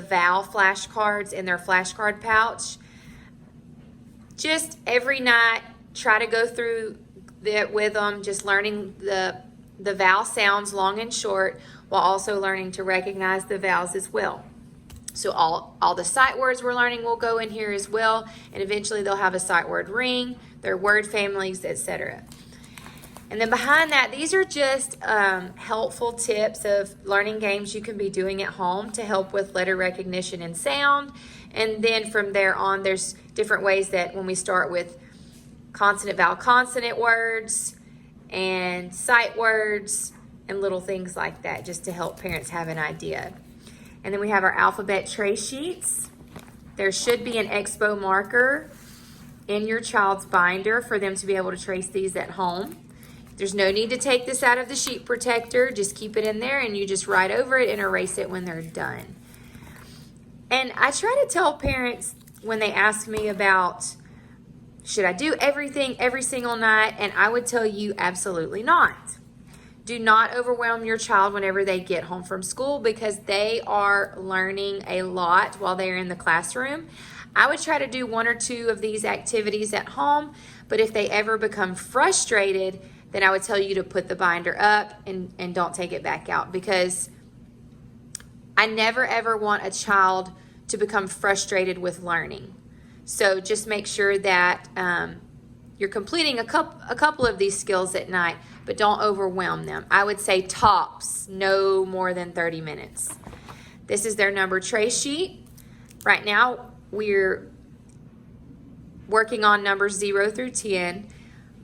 vowel flashcards in their flashcard pouch. Just every night, try to go through it with them, just learning the vowel sounds long and short, while also learning to recognize the vowels as well. So all the sight words we're learning will go in here as well, and eventually they'll have a sight word ring, their word families, etc. And then behind that, these are just helpful tips of learning games you can be doing at home to help with letter recognition and sound. And then from there on, there's different ways that when we start with consonant, vowel, consonant words and sight words and little things like that, just to help parents have an idea. And then we have our alphabet trace sheets. There should be an Expo marker in your child's binder for them to be able to trace these at home. There's no need to take this out of the sheet protector. Just keep it in there and you just write over it and erase it when they're done. And I try to tell parents when they ask me about, should I do everything every single night? And I would tell you absolutely not. Do not overwhelm your child whenever they get home from school, because they are learning a lot while they're in the classroom. I would try to do 1 or 2 of these activities at home, but if they ever become frustrated, then I would tell you to put the binder up and don't take it back out, because I never ever want a child to become frustrated with learning. So just make sure that you're completing a couple of these skills at night, but don't overwhelm them. I would say tops, no more than 30 minutes. This is their number trace sheet. Right now, we're working on numbers 0 through 10,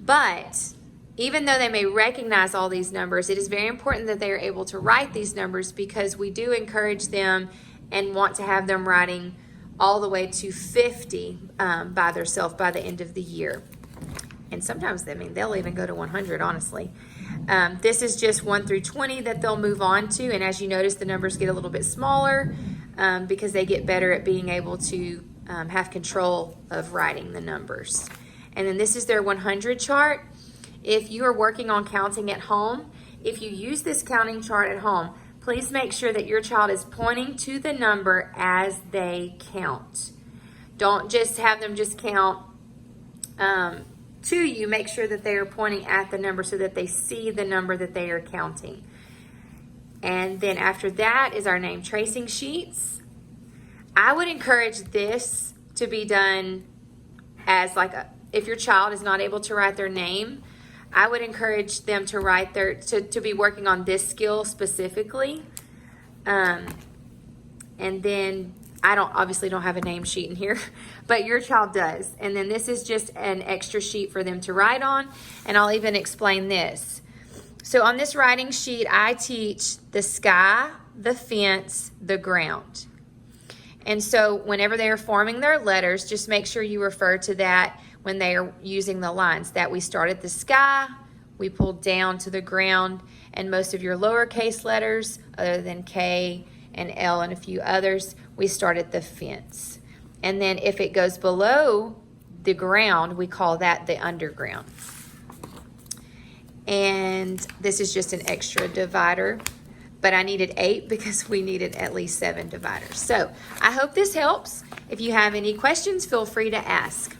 but even though they may recognize all these numbers, it is very important that they are able to write these numbers, because we do encourage them and want to have them writing all the way to 50 by themselves by the end of the year. And sometimes, they'll even go to 100, honestly. This is just 1 through 20 that they'll move on to. And as you notice, the numbers get a little bit smaller because they get better at being able to have control of writing the numbers. And then this is their 100 chart. If you are working on counting at home, if you use this counting chart at home, please make sure that your child is pointing to the number as they count. Don't just have them just count to you. Make sure that they are pointing at the number so that they see the number that they are counting. And then after that is our name tracing sheets. I would encourage this to be done as if your child is not able to write their name, I would encourage them to write to be working on this skill specifically. And then I obviously don't have a name sheet in here, but your child does. And then this is just an extra sheet for them to write on. And I'll even explain this. So on this writing sheet, I teach the sky, the fence, the ground. And so whenever they are forming their letters, just make sure you refer to that when they are using the lines, that we start at the sky, we pull down to the ground, and most of your lowercase letters, other than K and L and a few others, we start at the fence. And then if it goes below the ground, we call that the underground. And this is just an extra divider, but I needed 8 because we needed at least 7 dividers. So I hope this helps. If you have any questions, feel free to ask.